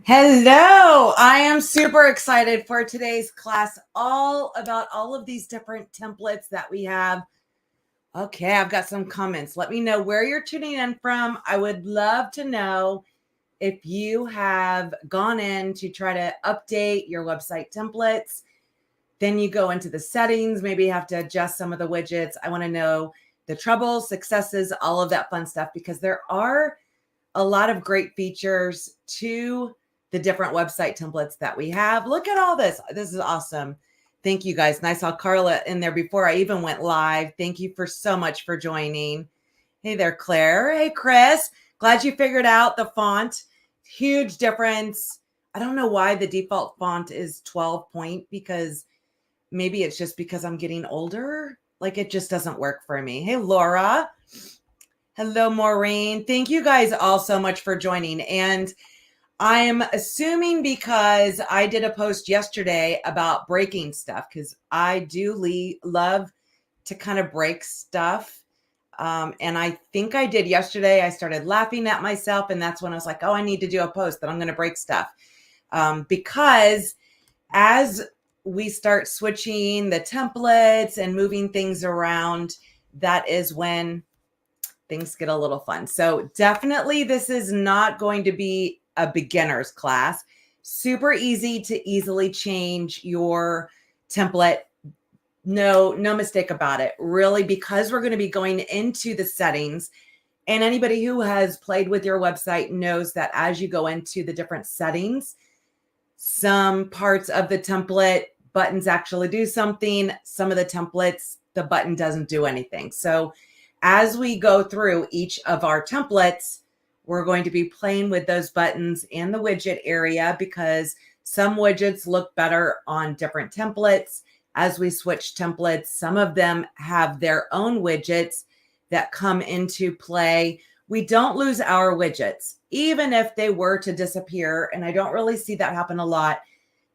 Hello, I am super excited for today's class, all about all of these different templates that we have. Okay, I've got some comments. Let me know where you're tuning in from. I would love to know if you have gone in to try to update your website templates. Then you go into the settings, maybe you have to adjust some of the widgets. I want to know the troubles, successes, all of that fun stuff, because there are a lot of great features to the different website templates that we have. Look at all this. This is awesome. Thank you guys. And I saw Carla in there before I even went live. Thank you for so much for joining. Hey there, Claire. Hey, Chris. Glad you figured out the font. Huge difference. I don't know why the default font is 12 point, because maybe it's just because I'm getting older. Like it just doesn't work for me. Hey, Laura. Hello, Maureen. Thank you guys all so much for joining. And I'm assuming because I did a post yesterday about breaking stuff, because I do love to kind of break stuff. And I think I did yesterday. I started laughing at myself. And that's when I was like, oh, I need to do a post that I'm going to break stuff. Because as we start switching the templates and moving things around, that is when things get a little fun. So definitely this is not going to be a beginner's class. Super easy to easily change your template. No mistake about it. Really, because we're going to be going into the settings, and anybody who has played with your website knows that as you go into the different settings, some parts of the template buttons actually do something. Some of the templates, the button doesn't do anything. So as we go through each of our templates, we're going to be playing with those buttons in the widget area, because some widgets look better on different templates. As we switch templates, some of them have their own widgets that come into play. We don't lose our widgets, even if they were to disappear. And I don't really see that happen a lot.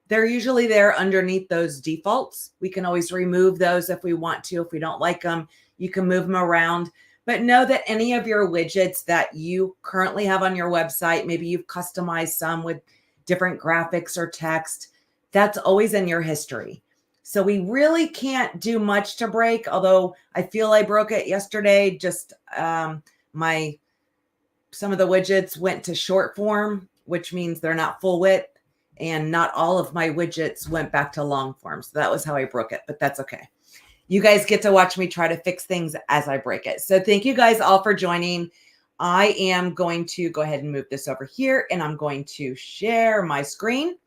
They're usually there underneath those defaults. We can always remove those if we want to. If we don't like them, you can move them around. But know that any of your widgets that you currently have on your website, maybe you've customized some with different graphics or text, that's always in your history. So we really can't do much to break, although I feel I broke it yesterday. Just some of the widgets went to short form, which means they're not full width, and not all of my widgets went back to long form. So that was how I broke it, but that's okay. You guys get to watch me try to fix things as I break it. So thank you guys all for joining. I am going to go ahead and move this over here, and I'm going to share my screen,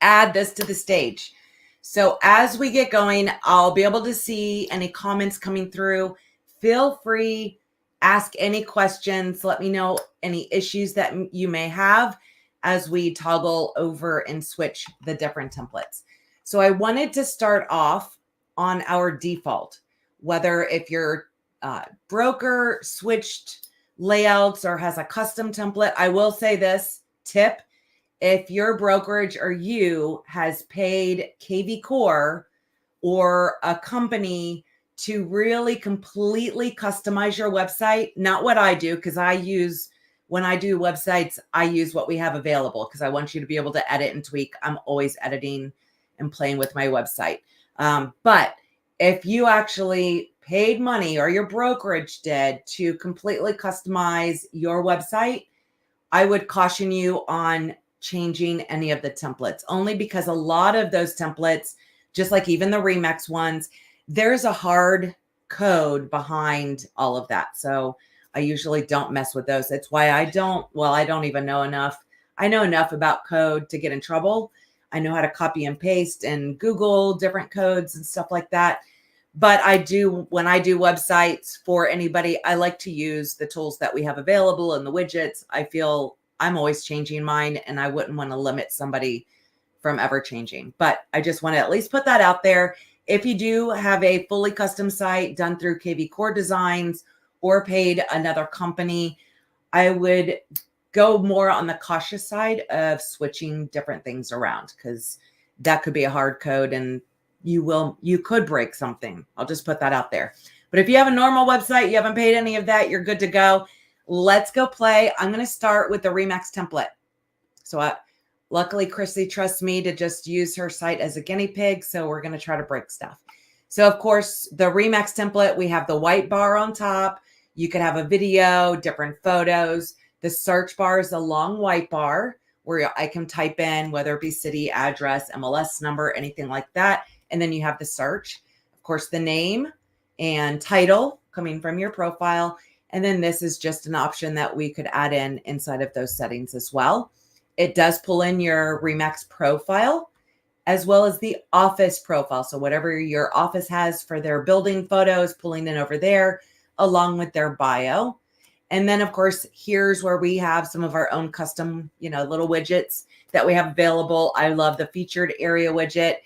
add this to the stage. So as we get going, I'll be able to see any comments coming through. Feel free, ask any questions. Let me know any issues that you may have as we toggle over and switch the different templates. So I wanted to start off on our default, whether if your broker switched layouts or has a custom template. I will say this tip: if your brokerage or you has paid kvCORE or a company to really completely customize your website, not what I do, because when I do websites, I use what we have available, because I want you to be able to edit and tweak. I'm always editing and playing with my website. But if you actually paid money, or your brokerage did, to completely customize your website, I would caution you on changing any of the templates, only because a lot of those templates, just like even the Remix ones, there's a hard code behind all of that. So I usually don't mess with those. That's why I don't even know enough. I know enough about code to get in trouble. I know how to copy and paste and Google different codes and stuff like that. But when I do websites for anybody, I like to use the tools that we have available and the widgets. I feel I'm always changing mine, and I wouldn't want to limit somebody from ever changing. But I just want to at least put that out there. If you do have a fully custom site done through kvCORE Designs or paid another company, I would go more on the cautious side of switching different things around, because that could be a hard code and you could break something. I'll just put that out there. But if you have a normal website, you haven't paid any of that, you're good to go. Let's go play. I'm going to start with the Remix template. So luckily, Chrissy trusts me to just use her site as a guinea pig. So we're going to try to break stuff. So of course, the Remax template, we have the white bar on top. You could have a video, different photos. The search bar is a long white bar where I can type in, whether it be city, address, MLS number, anything like that. And then you have the search. Of course, the name and title coming from your profile. And then this is just an option that we could add in inside of those settings as well. It does pull in your Remax profile as well as the office profile. So whatever your office has for their building photos, pulling in over there, along with their bio. And then, of course, here's where we have some of our own custom, little widgets that we have available. I love the featured area widget.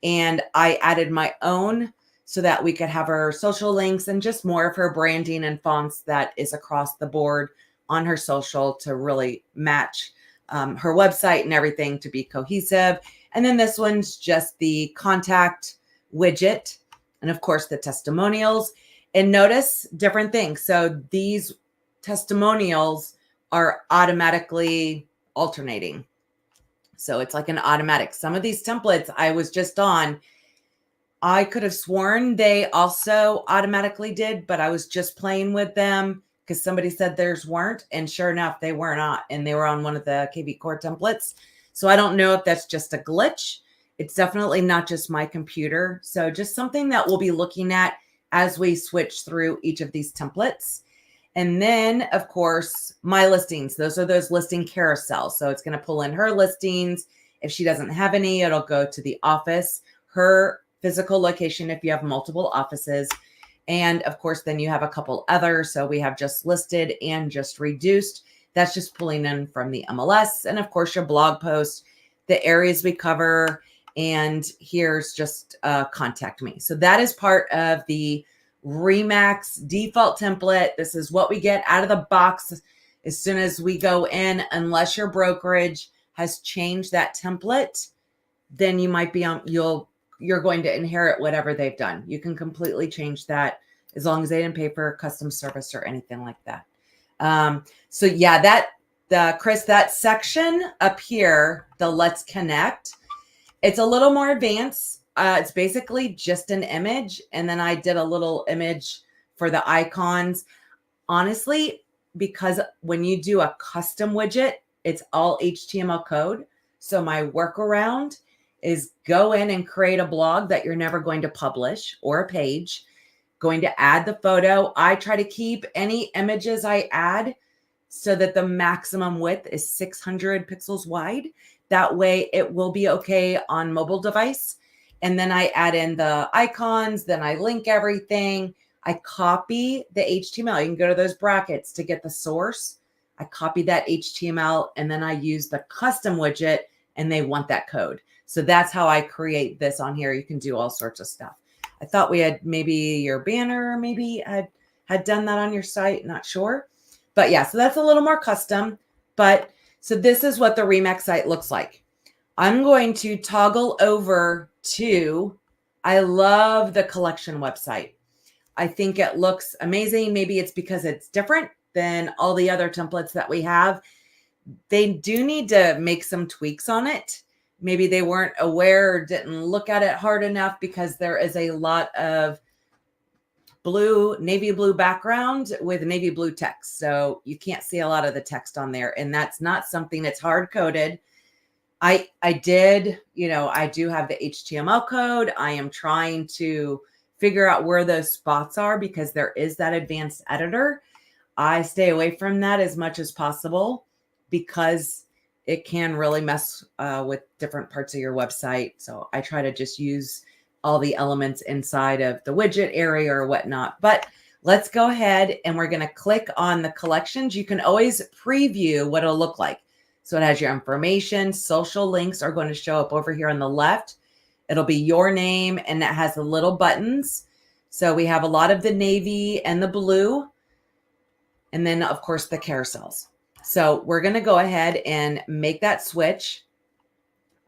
And I added my own so that we could have her social links and just more of her branding and fonts that is across the board on her social to really match her website and everything to be cohesive. And then this one's just the contact widget. And of course, the testimonials. And notice different things. So these testimonials are automatically alternating. So it's like an automatic. Some of these templates I was just on, I could have sworn they also automatically did, but I was just playing with them because somebody said theirs weren't. And sure enough, they were not. And they were on one of the kvCORE templates. So I don't know if that's just a glitch. It's definitely not just my computer. So just something that we'll be looking at as we switch through each of these templates. And then, of course, my listings. Those are those listing carousels. So it's going to pull in her listings. If she doesn't have any, it'll go to the office, her physical location if you have multiple offices. And of course, then you have a couple others. So we have just listed and just reduced. That's just pulling in from the MLS. And of course, your blog post, the areas we cover, and here's just contact me. So that is part of the Remax default template. This is what we get out of the box as soon as we go in. Unless your brokerage has changed that template, then you might be on, you're going to inherit whatever they've done. You can completely change that as long as they didn't pay for custom service or anything like that. So yeah, Chris, that section up here, the Let's Connect, it's a little more advanced. It's basically just an image. And then I did a little image for the icons. Honestly, because when you do a custom widget, it's all HTML code. So my workaround is go in and create a blog that you're never going to publish or a page, going to add the photo. I try to keep any images I add so that the maximum width is 600 pixels wide. That way it will be okay on mobile device. And then I add in the icons, then I link everything. I copy the HTML. You can go to those brackets to get the source. I copy that HTML and then I use the custom widget and they want that code. So that's how I create this on here. You can do all sorts of stuff. I thought we had maybe your banner, maybe had done that on your site. Not sure. But yeah, so that's a little more custom. But so this is what the Remax site looks like. I'm going to toggle over to, I love the collection website. I think it looks amazing. Maybe it's because it's different than all the other templates that we have. They do need to make some tweaks on it. Maybe they weren't aware or didn't look at it hard enough because there is a lot of navy blue background with navy blue text. So you can't see a lot of the text on there. And that's not something that's hard coded. I do have the HTML code. I am trying to figure out where those spots are because there is that advanced editor. I stay away from that as much as possible because it can really mess with different parts of your website. So I try to just use all the elements inside of the widget area or whatnot. But let's go ahead and we're going to click on the collections. You can always preview what it'll look like. So it has your information. Social links are going to show up over here on the left. It'll be your name and it has the little buttons. So we have a lot of the navy and the blue. And then of course the carousels. So we're going to go ahead and make that switch.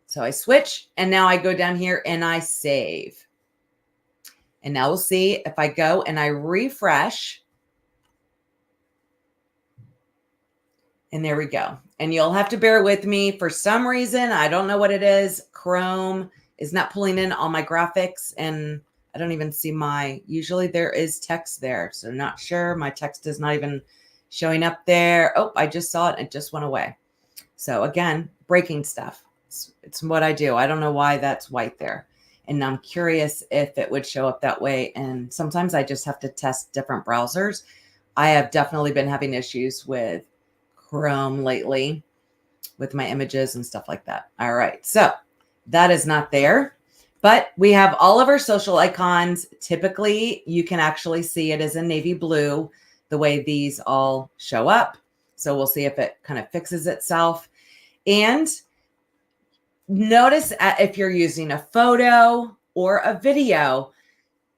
So I switch and now I go down here and I save. And now we'll see if I go and I refresh. And there we go. And you'll have to bear with me. For some reason, I don't know what it is. Chrome is not pulling in all my graphics, and I don't even see usually there is text there. So not sure. My text is not even showing up there. Oh, I just saw it. It just went away. So again, breaking stuff. It's what I do. I don't know why that's white there. And I'm curious if it would show up that way. And sometimes I just have to test different browsers. I have definitely been having issues with Chrome lately with my images and stuff like that. All right. So that is not there, but we have all of our social icons. Typically, you can actually see it as a navy blue, the way these all show up. So we'll see if it kind of fixes itself. And notice if you're using a photo or a video,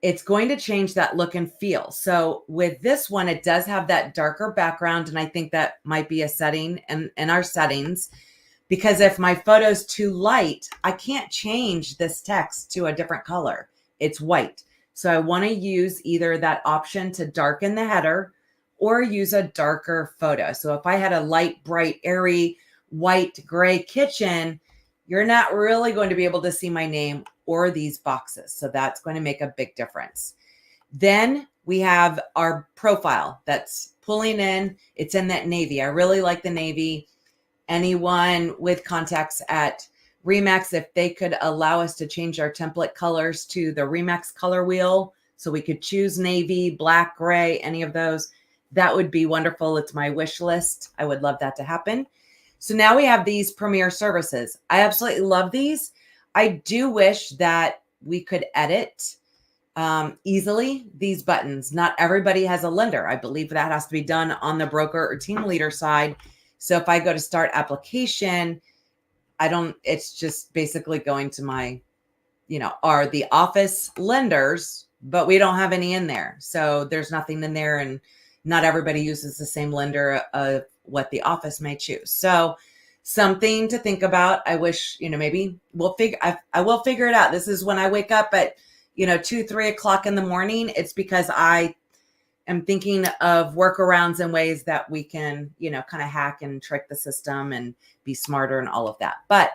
it's going to change that look and feel. So with this one, it does have that darker background. And I think that might be a setting in our settings, because if my photo's too light, I can't change this text to a different color. It's white. So I want to use either that option to darken the header or use a darker photo. So if I had a light, bright, airy, white, gray kitchen, you're not really going to be able to see my name or these boxes. So that's going to make a big difference. Then we have our profile that's pulling in. It's in that navy. I really like the navy. Anyone with contacts at Remax, if they could allow us to change our template colors to the Remax color wheel, so we could choose navy, black, gray, any of those, that would be wonderful. It's my wish list. I would love that to happen. So now we have these Premier services. I absolutely love these. I do wish that we could edit easily these buttons. Not everybody has a lender. I believe that has to be done on the broker or team leader side. So if I go to start application, it's just basically going to my, are the office lenders, but we don't have any in there. So there's nothing in there, and not everybody uses the same lender of what the office may choose. So something to think about. I wish, maybe I will figure it out. This is when I wake up at, 2, 3 o'clock in the morning. It's because I am thinking of workarounds and ways that we can, kind of hack and trick the system and be smarter and all of that. But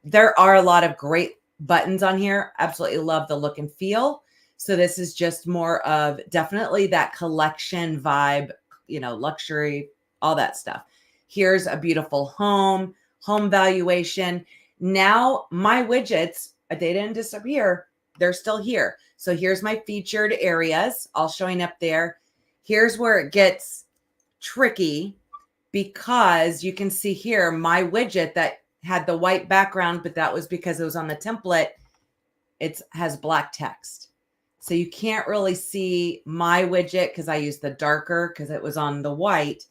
there are a lot of great buttons on here. Absolutely love the look and feel. So this is just more of definitely that collection vibe, luxury, all that stuff. Here's a beautiful home valuation. Now my widgets, they didn't disappear. They're still here. So here's my featured areas all showing up there. Here's where it gets tricky, because you can see here my widget that had the white background, but that was because it was on the template. It has black text. So you can't really see my widget because I used the darker because it was on the white.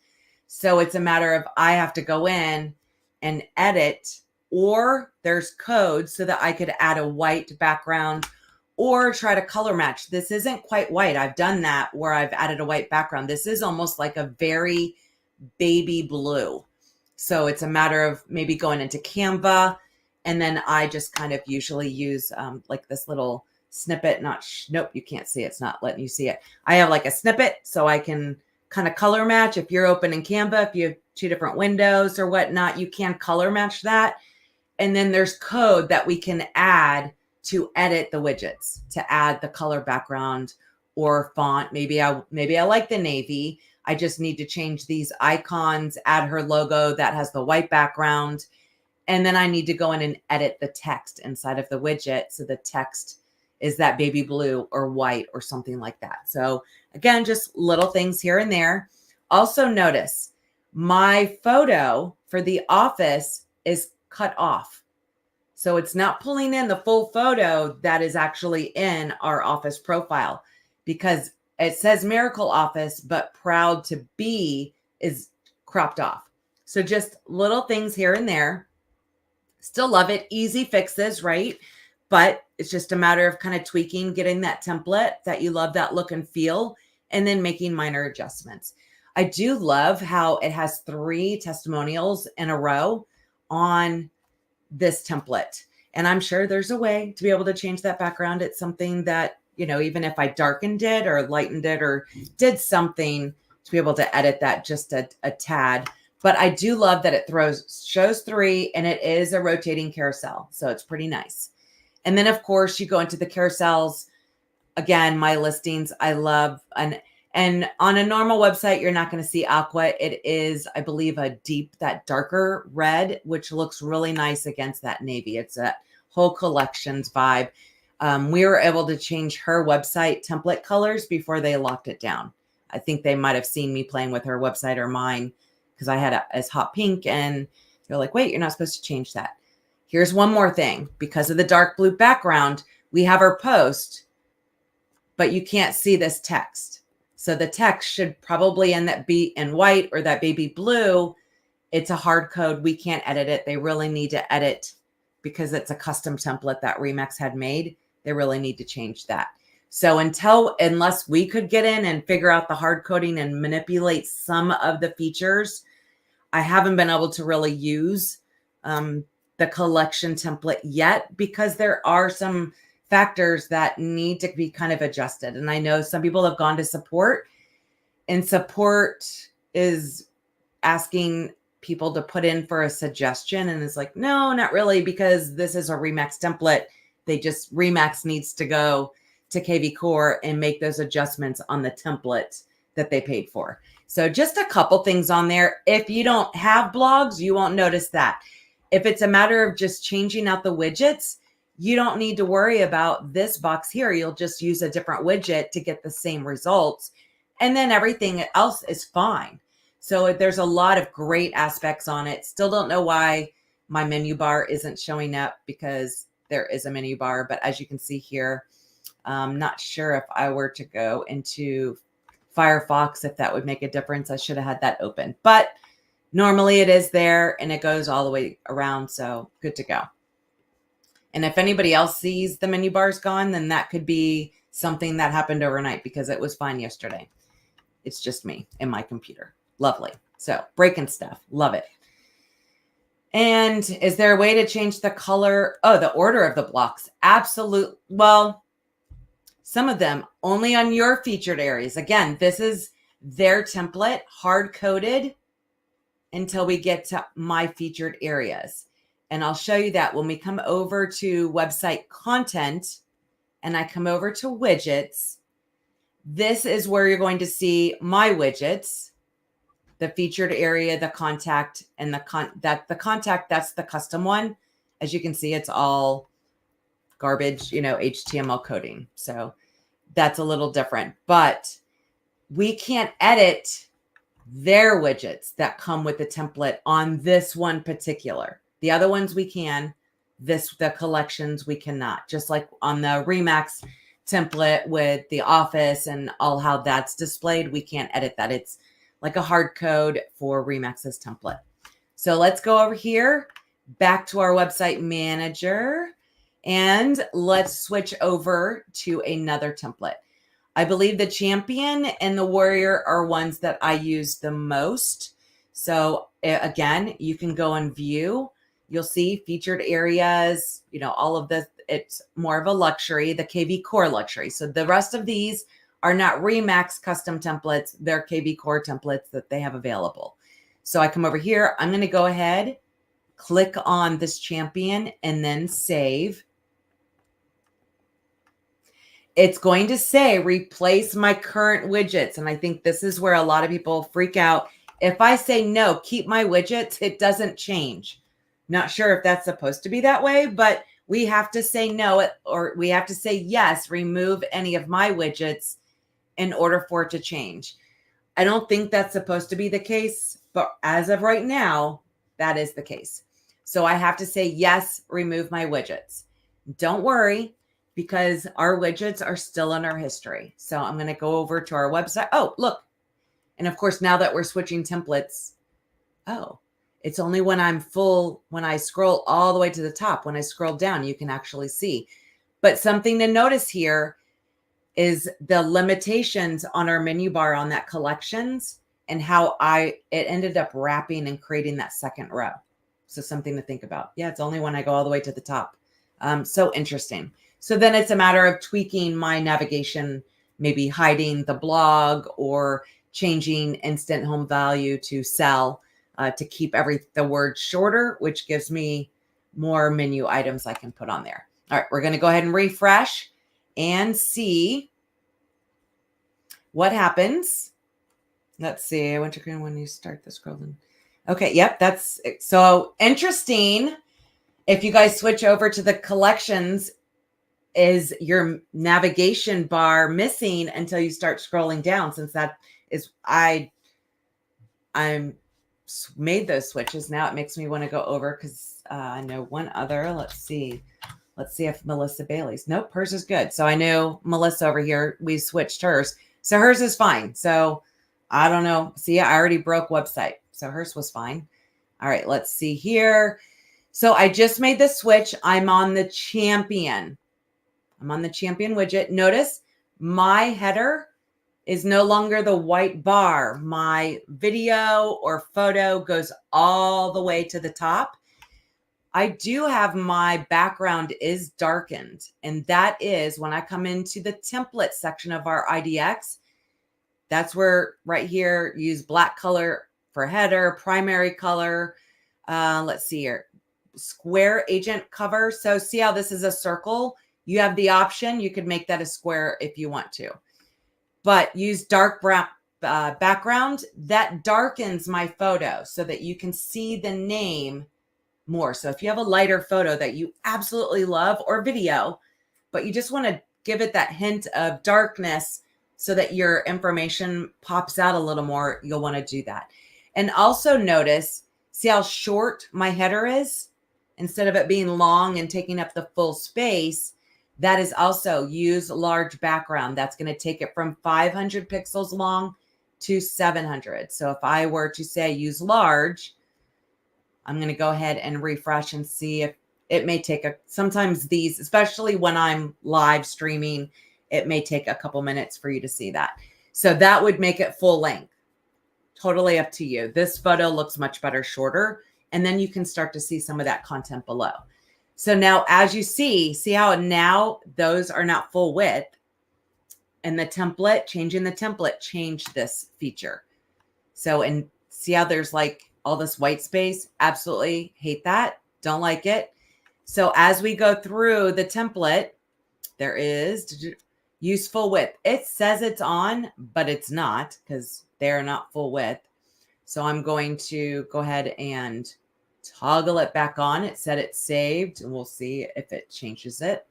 So it's a matter of I have to go in and edit, or there's code so that I could add a white background or try to color match. This isn't quite white. I've done that where I've added a white background. This is almost like a very baby blue. So it's a matter of maybe going into Canva, and then I just kind of usually use like this little snippet. Nope, you can't see it. It's not letting you see it. I have like a snippet so I can kind of color match. If you're open in Canva, if you have 2 different windows or whatnot, you can color match that. And then there's code that we can add to edit the widgets, to add the color background or font. Maybe I like the navy. I just need to change these icons, add her logo that has the white background. And then I need to go in and edit the text inside of the widget. So the text is that baby blue or white or something like that. So again, just little things here and there. Also notice my photo for the office is cut off. So it's not pulling in the full photo that is actually in our office profile, because it says Miracle Office, but Proud to Be is cropped off. So just little things here and there. Still love it. Easy fixes, right? But it's just a matter of kind of tweaking, getting that template that you love, that look and feel, and then making minor adjustments. I do love how it has 3 testimonials in a row on this template. And I'm sure there's a way to be able to change that background. It's something that, even if I darkened it or lightened it or did something to be able to edit that just a tad. But I do love that it shows 3 and it is a rotating carousel. So it's pretty nice. And then of course you go into the carousels. Again, my listings, I love. And on a normal website, you're not going to see aqua. It is, I believe, that darker red, which looks really nice against that navy. It's a whole collections vibe. We were able to change her website template colors before they locked it down. I think they might have seen me playing with her website or mine because I had it as hot pink, and they're like, wait, you're not supposed to change that. Here's one more thing. Because of the dark blue background, we have our post, but you can't see this text. So the text should probably be in white or that baby blue. It's a hard code. We can't edit it. They really need to edit because it's a custom template that Remax had made. They really need to change that. So unless we could get in and figure out the hard coding and manipulate some of the features, I haven't been able to really use the collection template yet because there are some factors that need to be kind of adjusted. And I know some people have gone to support, and support is asking people to put in for a suggestion. And it's like, no, not really, because this is a Remax template. Remax needs to go to kvCORE and make those adjustments on the template that they paid for. So just a couple things on there. If you don't have blogs, you won't notice that. If it's a matter of just changing out the widgets, you don't need to worry about this box here. You'll just use a different widget to get the same results. And then everything else is fine. So there's a lot of great aspects on it. Still don't know why my menu bar isn't showing up because there is a menu bar. But as you can see here, I'm not sure if I were to go into Firefox, if that would make a difference. I should have had that open. But normally it is there and it goes all the way around. So good to go. And if anybody else sees the menu bars gone, then that could be something that happened overnight because it was fine yesterday. It's just me and my computer. Lovely. So breaking stuff. Love it. And is there a way to change the color? Oh, the order of the blocks. Absolutely. Well, some of them only on your featured areas. Again, this is their template, hard-coded until we get to my featured areas. And I'll show you that when we come over to website content and I come over to widgets. This is where you're going to see my widgets, the featured area, the contact, and the contact, that's the custom one. As you can see, it's all garbage, HTML coding. So that's a little different, but we can't edit their widgets that come with the template on this one particular. The other ones we can, the collections we cannot, just like on the Remax template with the office and all how that's displayed, we can't edit that. It's like a hard code for Remax's template. So let's go over here, back to our website manager, and let's switch over to another template. I believe the champion and the warrior are ones that I use the most. So again, you can go and view. You'll see featured areas, all of this. It's more of a luxury, the kvCORE luxury. So the rest of these are not Remax custom templates. They're kvCORE templates that they have available. So I come over here. I'm going to go ahead, click on this champion, and then save. It's going to say replace my current widgets. And I think this is where a lot of people freak out. If I say no, keep my widgets, it doesn't change. Not sure if that's supposed to be that way, but we have to say no, or we have to say yes, remove any of my widgets in order for it to change. I don't think that's supposed to be the case, but as of right now, that is the case. So I have to say yes, remove my widgets. Don't worry, because our widgets are still in our history. So I'm going to go over to our website. Oh, look. And of course, now that we're switching templates, it's only when when I scroll all the way to the top, when I scroll down, you can actually see. But something to notice here is the limitations on our menu bar on that collections and how it ended up wrapping and creating that second row. So something to think about. Yeah, it's only when I go all the way to the top. So interesting. So then it's a matter of tweaking my navigation, maybe hiding the blog or changing instant home value to sell. to keep the word shorter, which gives me more menu items I can put on there. All right, we're going to go ahead and refresh and see what happens. Let's see. I went to green when you start the scrolling. Okay, yep, that's so interesting. If you guys switch over to the collections, is your navigation bar missing until you start scrolling down? Since that is, I'm made those switches. Now it makes me want to go over because I know one other. Let's see if Melissa Bailey's. Nope, hers is good. So I know Melissa over here, we switched hers. So hers is fine. So I don't know. See, I already broke website. So hers was fine. All right, let's see here. So I just made the switch. I'm on the champion. I'm on the champion widget. Notice my header is no longer the white bar. My video or photo goes all the way to the top. I do have my background is darkened, and that is when I come into the template section of our IDX. That's where right here, use black color for header, primary color. Let's see here, square agent cover. So see how this is a circle? You have the option. You could make that a square if you want to, but use dark brown background. That darkens my photo so that you can see the name more. So if you have a lighter photo that you absolutely love or video, but you just want to give it that hint of darkness so that your information pops out a little more, you'll want to do that. And also notice, see how short my header is? Instead of it being long and taking up the full space, that is also use large background. That's going to take it from 500 pixels long to 700. So if I were to say use large, I'm going to go ahead and refresh and see if it may take sometimes these, especially when I'm live streaming, it may take a couple minutes for you to see that. So that would make it full length. Totally up to you. This photo looks much better shorter, and then you can start to see some of that content below. So now as you see how now those are not full width, and the template, changing the template changed this feature. So, and see how there's like all this white space? Absolutely hate that. Don't like it. So as we go through the template, there is use full width. It says it's on, but it's not because they're not full width. So I'm going to go ahead and toggle it back on. It said it's saved, and we'll see if it changes it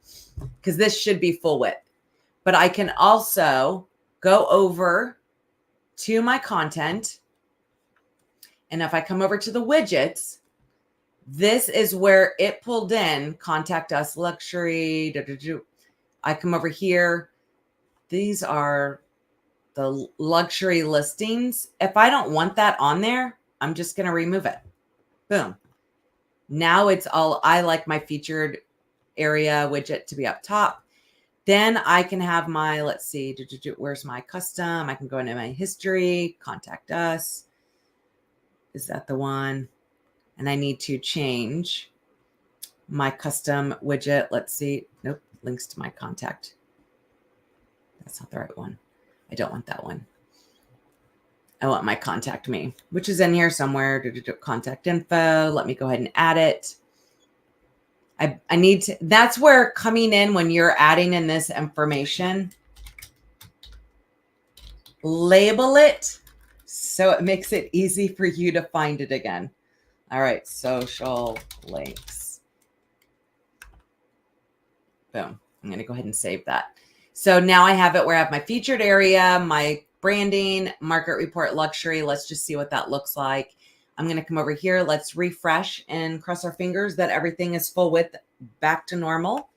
because this should be full width. But I can also go over to my content. And if I come over to the widgets, this is where it pulled in contact us luxury. I come over here. These are the luxury listings. If I don't want that on there, I'm just going to remove it. Boom. Now it's all, I like my featured area widget to be up top. Then I can have my, let's see, where's my custom? I can go into my history, contact us. Is that the one? And I need to change my custom widget. Let's see. Nope. Links to my contact. That's not the right one. I don't want that one. I want my contact me, which is in here somewhere. Contact info. Let me go ahead and add it. I need to, that's where coming in when you're adding in this information, label it so it makes it easy for you to find it again. All right, social links. Boom. I'm going to go ahead and save that. So now I have it where I have my featured area, my branding, market report, luxury. Let's just see what that looks like. I'm going to come over here. Let's refresh and cross our fingers that everything is full width back to normal.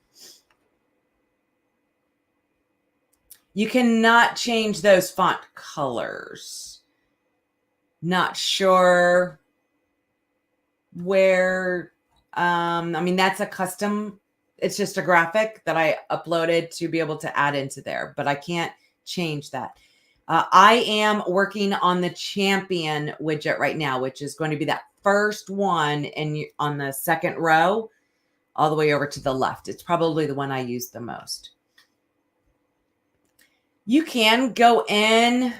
You cannot change those font colors. Not sure where, I mean, that's a custom, it's just a graphic that I uploaded to be able to add into there, but I can't change that. I am working on the champion widget right now, which is going to be that first one on the second row, all the way over to the left. It's probably the one I use the most. You can go in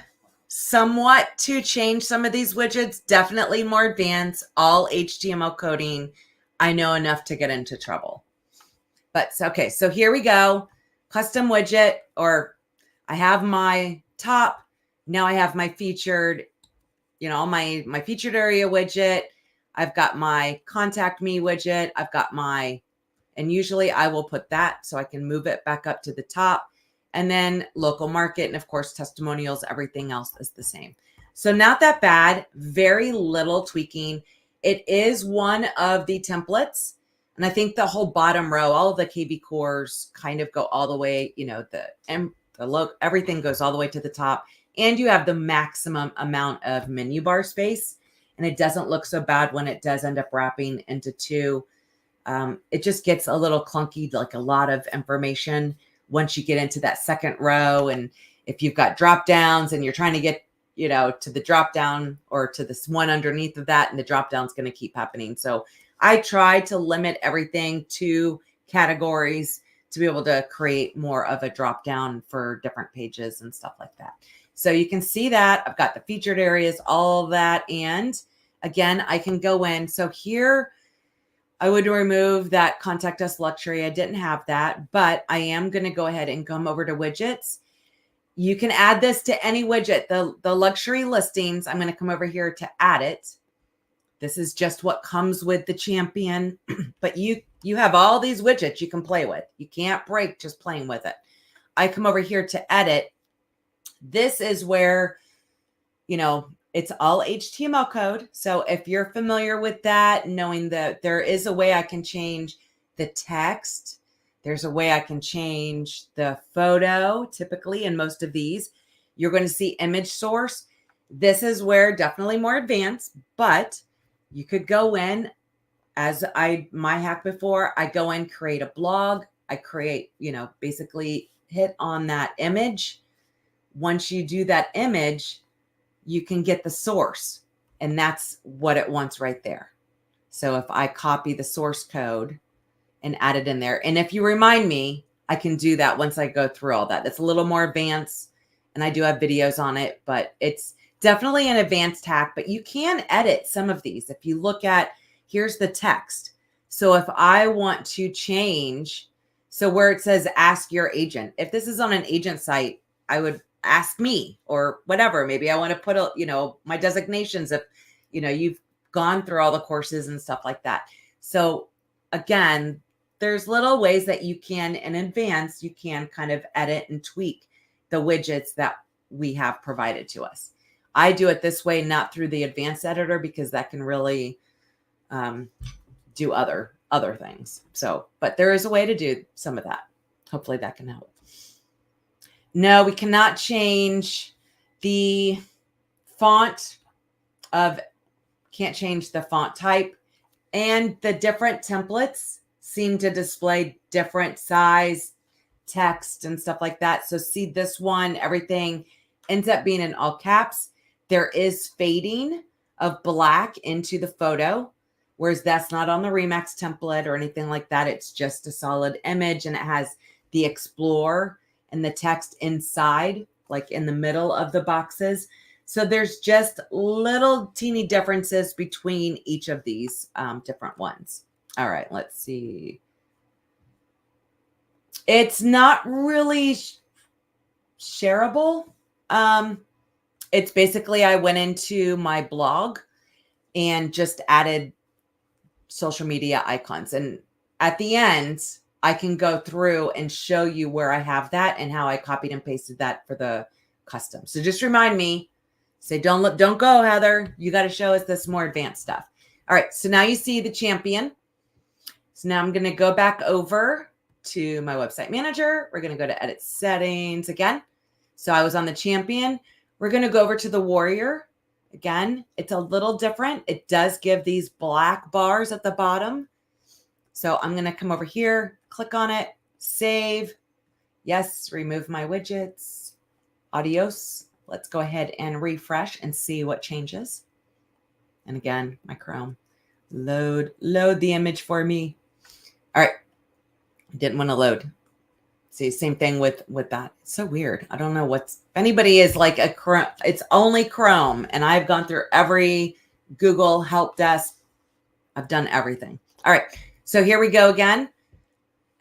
somewhat to change some of these widgets, definitely more advanced, all HTML coding. I know enough to get into trouble. But okay, so here we go. Custom widget, or I have my top. Now I have my featured, my featured area widget. I've got my contact me widget. I've got and usually I will put that so I can move it back up to the top. And then local market, and of course, testimonials, everything else is the same. So not that bad, very little tweaking. It is one of the templates. And I think the whole bottom row, all of the kvCOREs kind of go all the way, the look, everything goes all the way to the top. And you have the maximum amount of menu bar space. And it doesn't look so bad when it does end up wrapping into two. It just gets a little clunky, like a lot of information once you get into that second row. And if you've got drop downs and you're trying to get, to the drop down or to this one underneath of that, and the drop down is going to keep happening. So I try to limit everything to categories to be able to create more of a drop down for different pages and stuff like that. So you can see that I've got the featured areas, all of that. And again, I can go in. So here I would remove that contact us luxury. I didn't have that, but I am going to go ahead and come over to widgets. You can add this to any widget, the luxury listings. I'm going to come over here to add it. This is just what comes with the champion, but you have all these widgets you can play with. You can't break just playing with it. I come over here to edit. This is where, it's all HTML code. So if you're familiar with that, knowing that there is a way I can change the text, there's a way I can change the photo. Typically in most of these, you're going to see image source. This is where definitely more advanced, but you could go in as my hack before. I go in, create a blog. I create, basically hit on that image. Once you do that image, you can get the source, and that's what it wants right there. So if I copy the source code and add it in there, and if you remind me, I can do that once I go through all that. It's a little more advanced, and I do have videos on it, but it's definitely an advanced hack. But you can edit some of these. If you look at, here's the text. So if I want to change, so where it says ask your agent, if this is on an agent site, I would ask me or whatever. Maybe I want to put my designations if, you've gone through all the courses and stuff like that. So again, there's little ways that you can, in advance, you can kind of edit and tweak the widgets that we have provided to us. I do it this way, not through the advanced editor, because that can really do other things. So, but there is a way to do some of that. Hopefully that can help. No, we cannot change the font can't change the font type, and the different templates seem to display different size text and stuff like that. So see this one, everything ends up being in all caps. There is fading of black into the photo, whereas that's not on the Remax template or anything like that. It's just a solid image, and it has the explore and the text inside, like in the middle of the boxes. So there's just little teeny differences between each of these different ones. All right, let's see. It's not really shareable. It's basically, I went into my blog and just added social media icons. And at the end, I can go through and show you where I have that and how I copied and pasted that for the custom. So just remind me, say, don't go, Heather. You got to show us this more advanced stuff. All right. So now you see the champion. So now I'm going to go back over to my website manager. We're going to go to edit settings again. So I was on the champion. We're going to go over to the warrior. Again, it's a little different. It does give these black bars at the bottom. So I'm going to come over here, click on it, save. Yes, remove my widgets. Adios. Let's go ahead and refresh and see what changes. And again, my Chrome, load the image for me. All right. I didn't want to load. See, same thing with that. It's so weird. I don't know what's, if anybody is like a Chrome, it's only Chrome. And I've gone through every Google help desk. I've done everything. All right. So here we go again.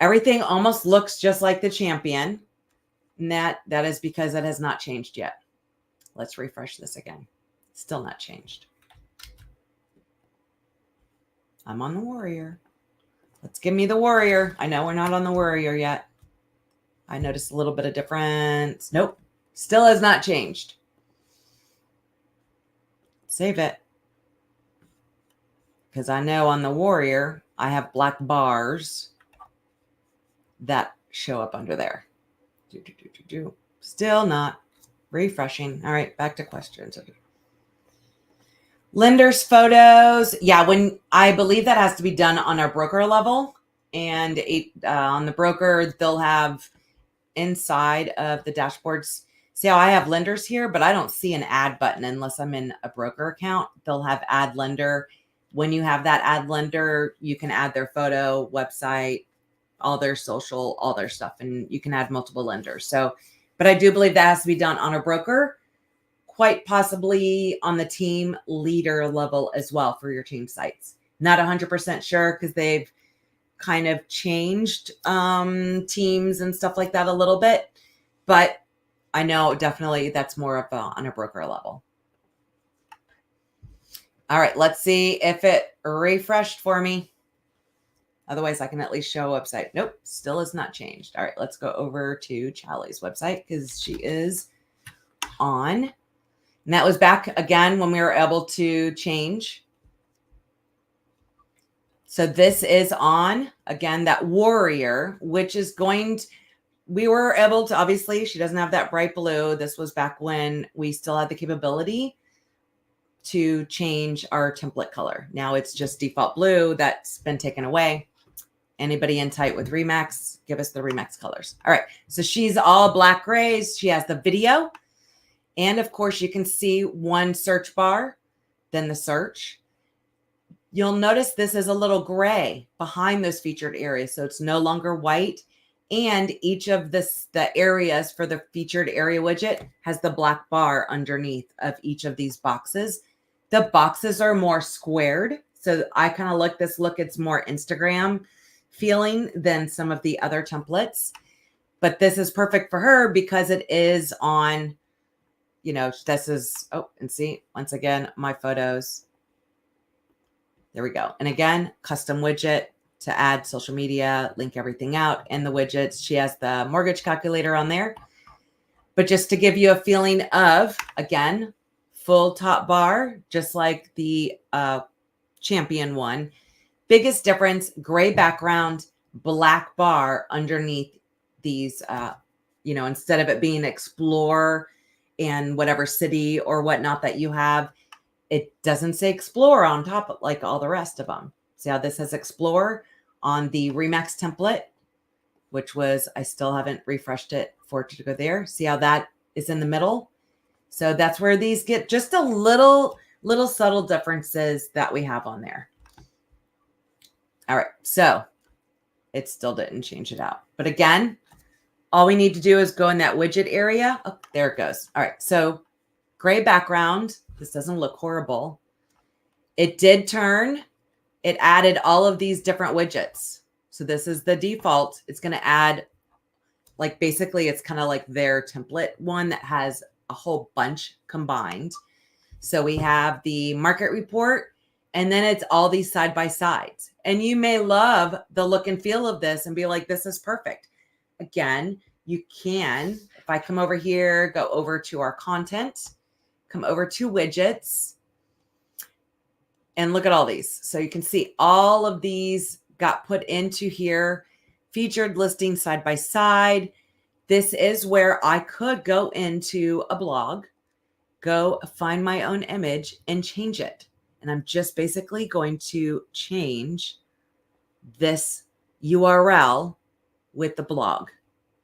Everything almost looks just like the Champion. And that is because it has not changed yet. Let's refresh this again. Still not changed. I'm on the Warrior. Let's give me the Warrior. I know we're not on the Warrior yet. I noticed a little bit of difference. Nope. Still has not changed. Save it. Because I know on the Warrior, I have black bars that show up under there. Still not refreshing. All right, back to questions. Lenders photos. Yeah, when I believe that has to be done on a broker level. And on the broker, they'll have inside of the dashboards. See how I have lenders here, but I don't see an add button unless I'm in a broker account. They'll have add lender. When you have that add lender, you can add their photo, website, all their social, all their stuff, and you can add multiple lenders. So, but I do believe that has to be done on a broker, quite possibly on the team leader level as well for your team sites. Not 100% sure because they've kind of changed teams and stuff like that a little bit, but I know definitely that's more of on a broker level. All right, let's see if it refreshed for me. Otherwise, I can at least show a website. Nope, still has not changed. All right, let's go over to Charlie's website because she is on. And that was back again when we were able to change. So this is on, again, that Warrior, which is going to, we were able to, obviously, she doesn't have that bright blue. This was back when we still had the capability to change our template color. Now it's just default blue. That's been taken away. Anybody in tight with Remax, give us the Remax colors. All right, so she's all black grays. She has the video. And of course, you can see one search bar, then the search. You'll notice this is a little gray behind those featured areas. So it's no longer white. And each of the areas for the featured area widget has the black bar underneath of each of these boxes. The boxes are more squared. So I kind of like this look. It's more Instagram feeling than some of the other templates. But this is perfect for her because it is on, you know, this is, oh, and see, once again, my photos. There we go. And again, custom widget to add social media, link everything out. And the widgets, she has the mortgage calculator on there. But just to give you a feeling of, again, full top bar, just like the Champion one. Biggest difference, gray background, black bar underneath these, you know, instead of it being explore and whatever city or whatnot that you have, it doesn't say explore on top of like all the rest of them. See how this says explore on the Remax template, which was, I still haven't refreshed it for it to go there. See how that is in the middle? So that's where these get just a little subtle differences that we have on there. All right, so it still didn't change it out. But again, all we need to do is go in that widget area. Oh, there it goes. All right, so gray background. This doesn't look horrible. It did turn. It added all of these different widgets. So this is the default. It's going to add, like, basically it's kind of like their template one that has a whole bunch combined. So we have the market report, and then it's all these side by sides. And you may love the look and feel of this and be like, this is perfect. Again, you can, if I come over here, go over to our content, come over to widgets, and look at all these. So you can see all of these got put into here, featured listing side by side. This is where I could go into a blog, go find my own image and change it. And I'm just basically going to change this URL with the blog.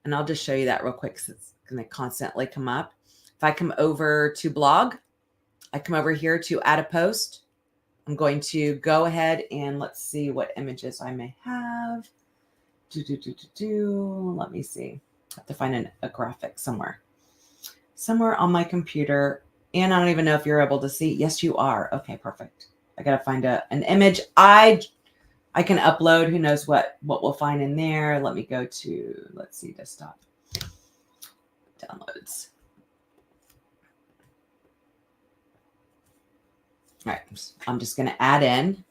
And I'll just show you that real quick because it's going to constantly come up. If I come over to blog, I come over here to add a post. I'm going to go ahead and let's see what images I may have. Let me see. I have to find a graphic somewhere on my computer. And I don't even know if you're able to see. Yes, you are. Okay, perfect. I got to find an image. I can upload. Who knows what we'll find in there. Let me go to, let's see, desktop downloads. All right, I'm just going to add in.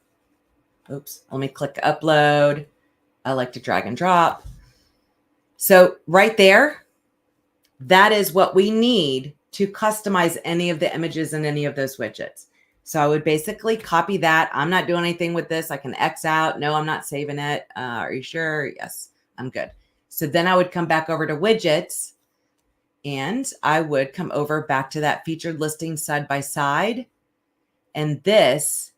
Oops, let me click upload. I like to drag and drop. So right there, that is what we need to customize any of the images in any of those widgets. So I would basically copy that. I'm not doing anything with this. I can X out. No, I'm not saving it. Are you sure? Yes, I'm good. So then I would come back over to widgets and I would come over back to that featured listing side by side. And this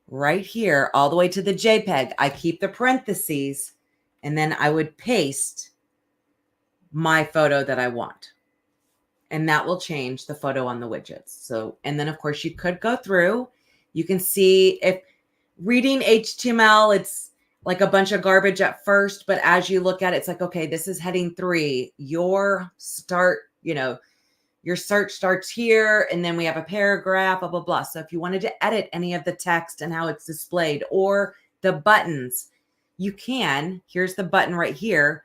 right here, all the way to the JPEG, I keep the parentheses and then I would paste my photo that I want. And that will change the photo on the widgets. So, and then of course you could go through, you can see if reading HTML, it's like a bunch of garbage at first, but as you look at it, it's like, okay, this is heading 3, your start, your search starts here, and then we have a paragraph, blah, blah, blah. So if you wanted to edit any of the text and how it's displayed or the buttons, you can. Here's the button right here.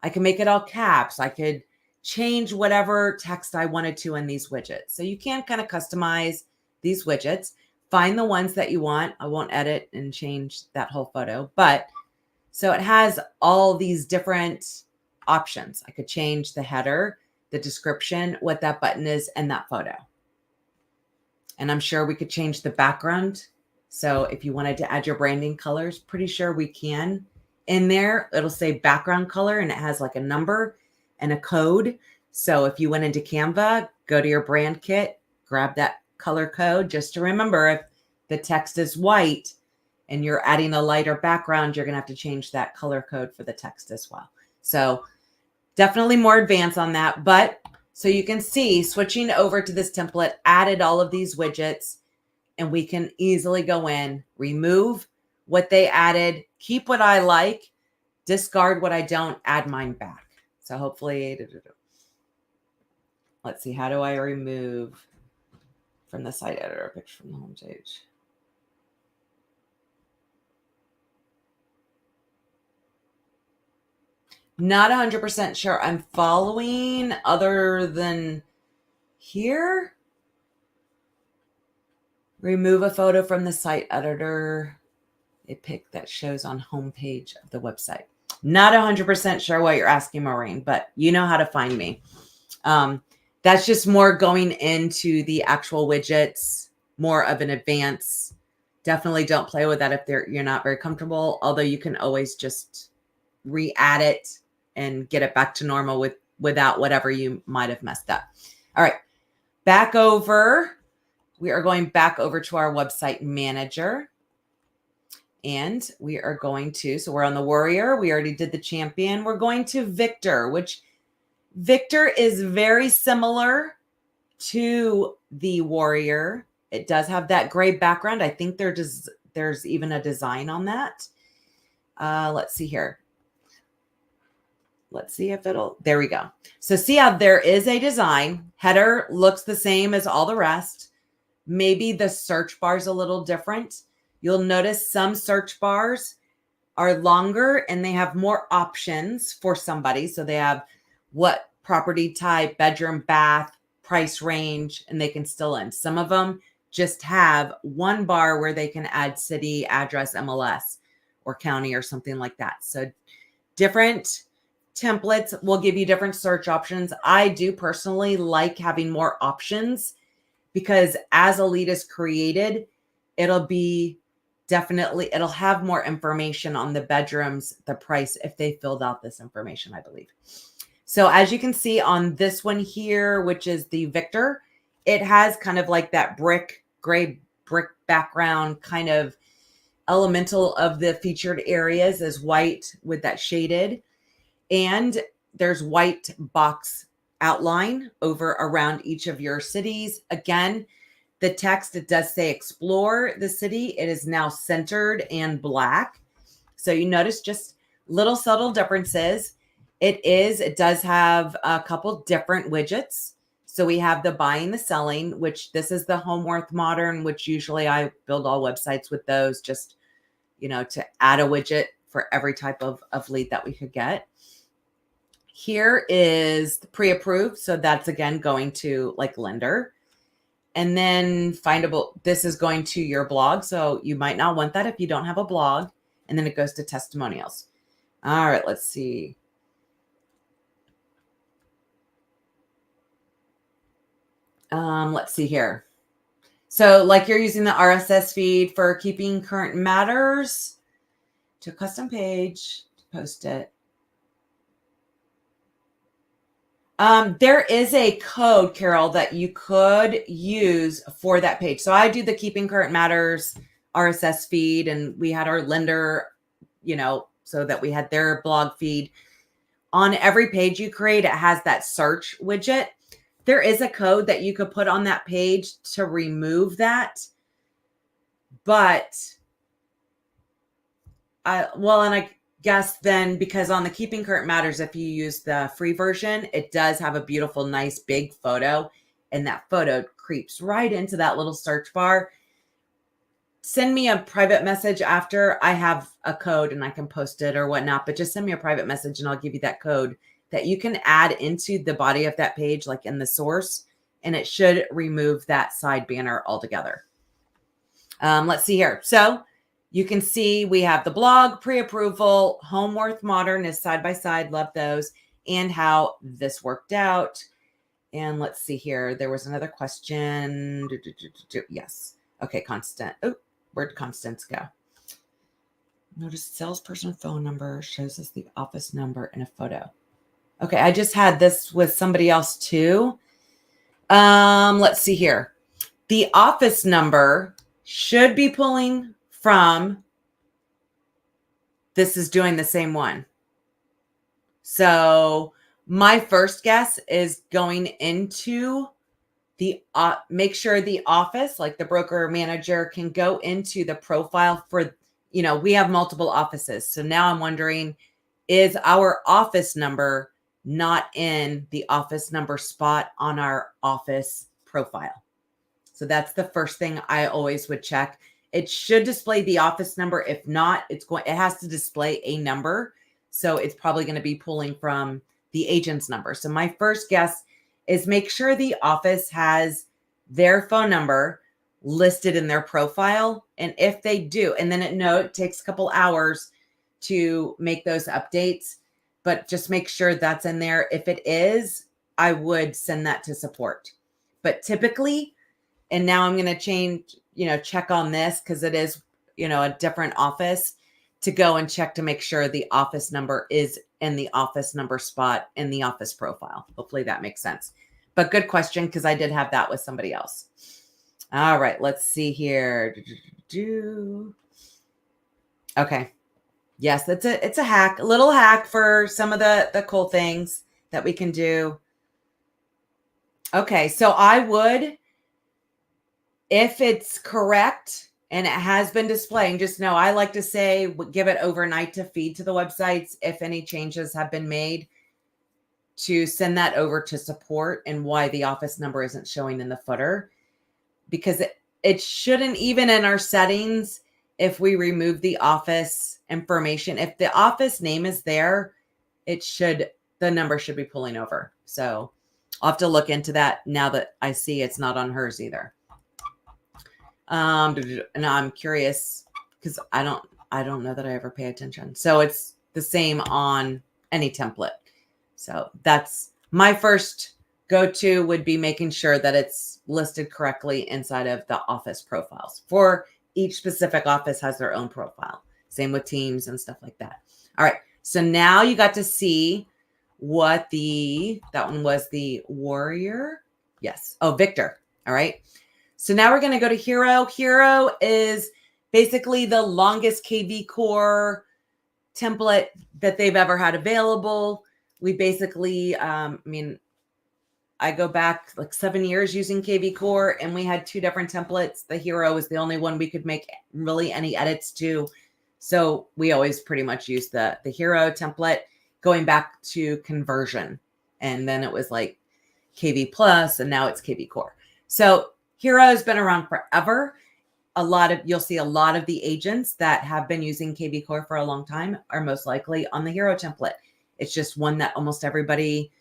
I can make it all caps. I could change whatever text I wanted to in these widgets. So you can kind of customize these widgets, find the ones that you want. I won't edit and change that whole photo, but so it has all these different options. I could change the header, the description, what that button is, and that photo. And I'm sure we could change the background. So if you wanted to add your branding colors, pretty sure we can. In there, it'll say background color and it has like a number and a code. So if you went into Canva, go to your brand kit, grab that color code, just to remember if the text is white and you're adding a lighter background, you're going to have to change that color code for the text as well. So definitely more advanced on that. But so you can see switching over to this template added all of these widgets, and we can easily go in, remove what they added, keep what I like, discard what I don't, add mine back. So hopefully, let's see, how do I remove from the site editor a picture from the home page? Not 100% sure I'm following other than here. Remove a photo from the site editor. A pic that shows on homepage of the website. Not 100% sure what you're asking, Maureen, but you know how to find me. That's just more going into the actual widgets, more of an advance. Definitely don't play with that if you're not very comfortable, although you can always just re-add it and get it back to normal without whatever you might have messed up. All right, back over. We are going back over to our website manager. And we are going to, so we're on the warrior. We already did the champion. We're going to Victor, which Victor is very similar to the warrior. It does have that gray background. I think there's even a design on that. Let's see here. Let's see if there we go. So see how there is a design. Header looks the same as all the rest. Maybe the search bar is a little different. You'll notice some search bars are longer and they have more options for somebody. So they have what property type, bedroom, bath, price range, and they can still end. Some of them just have one bar where they can add city, address, MLS, or county or something like that. So different templates will give you different search options. I do personally like having more options because as a lead is created, it'll have more information on the bedrooms, the price, if they filled out this information, I believe. So as you can see on this one here, which is the Victor, it has kind of like that gray brick background, kind of elemental of the featured areas is white with that shaded. And there's white box outline over around each of your cities. Again, the text, it does say explore the city. It is now centered and black. So you notice just Little subtle differences. It does have a couple different widgets. So we have the buying, the selling, which this is the Homeworth Modern, which usually I build all websites with those, just, to add a widget for every type of lead that we could get. Here is the pre-approved. So that's again going to like lender. And then findable, this is going to your blog. So you might not want that if you don't have a blog. And then it goes to testimonials. All right, let's see. Let's see here. So like you're using the RSS feed for keeping current matters to a custom page to post it. There is a code, Carol, that you could use for that page. So I do the Keeping Current Matters RSS feed, and we had our lender, so that we had their blog feed. On every page you create, it has that search widget. There is a code that you could put on that page to remove that. But I guess then, because on the Keeping Current Matters, if you use the free version, it does have a beautiful, nice big photo, and that photo creeps right into that little search bar. Send me a private message after. I have a code and I can post it or whatnot, but just send me a private message and I'll give you that code that you can add into the body of that page, like in the source, and it should remove that side banner altogether. Let's see here. So you can see we have the blog, pre-approval, Homeworth Modern is side by side. Love those. And how this worked out. And let's see here. There was another question. Yes. Okay, Constant. Oh, where'd Constance go? Notice salesperson phone number shows us the office number and a photo. Okay, I just had this with somebody else too. Let's see here. The office number should be pulling from, this is doing the same one. So my first guess is going into the, make sure the office, like the broker manager, can go into the profile for, we have multiple offices. So now I'm wondering, is our office number not in the office number spot on our office profile? So that's the first thing I always would check. It should display the office number. If not, it has to display a number. So it's probably going to be pulling from the agent's number. So my first guess is make sure the office has their phone number listed in their profile. And if they do, and then it takes a couple hours to make those updates, but just make sure that's in there. If it is, I would send that to support. But typically, and now I'm going to change, check on this because it is, a different office, to go and check to make sure the office number is in the office number spot in the office profile. Hopefully that makes sense. But good question, because I did have that with somebody else. All right, let's see here. Okay. Yes, it's a hack, a little hack for some of the cool things that we can do. Okay, so I would, if it's correct and it has been displaying, just know I like to say, give it overnight to feed to the websites. If any changes have been made, to send that over to support, and why the office number isn't showing in the footer, because it shouldn't, even in our settings, if we remove the office information, if the office name is there, the number should be pulling over. So I'll have to look into that now that I see it's not on hers either. And I'm curious because I don't know that I ever pay attention. So it's the same on any template. So that's my first go-to, would be making sure that it's listed correctly inside of the office profiles. For each specific office has their own profile. Same with teams and stuff like that. All right. So now you got to see what that one was, the warrior. Yes. Oh, Victor. All right. So now we're going to go to Hero. Hero is basically the longest kvCORE template that they've ever had available. We basically, I go back like 7 years using kvCORE, and we had two different templates. The Hero was the only one we could make really any edits to. So we always pretty much use the hero template going back to conversion. And then it was like KV Plus, and now it's kvCORE. So hero has been around forever. You'll see a lot of the agents that have been using kvCORE for a long time are most likely on the hero template. It's just one that almost everybody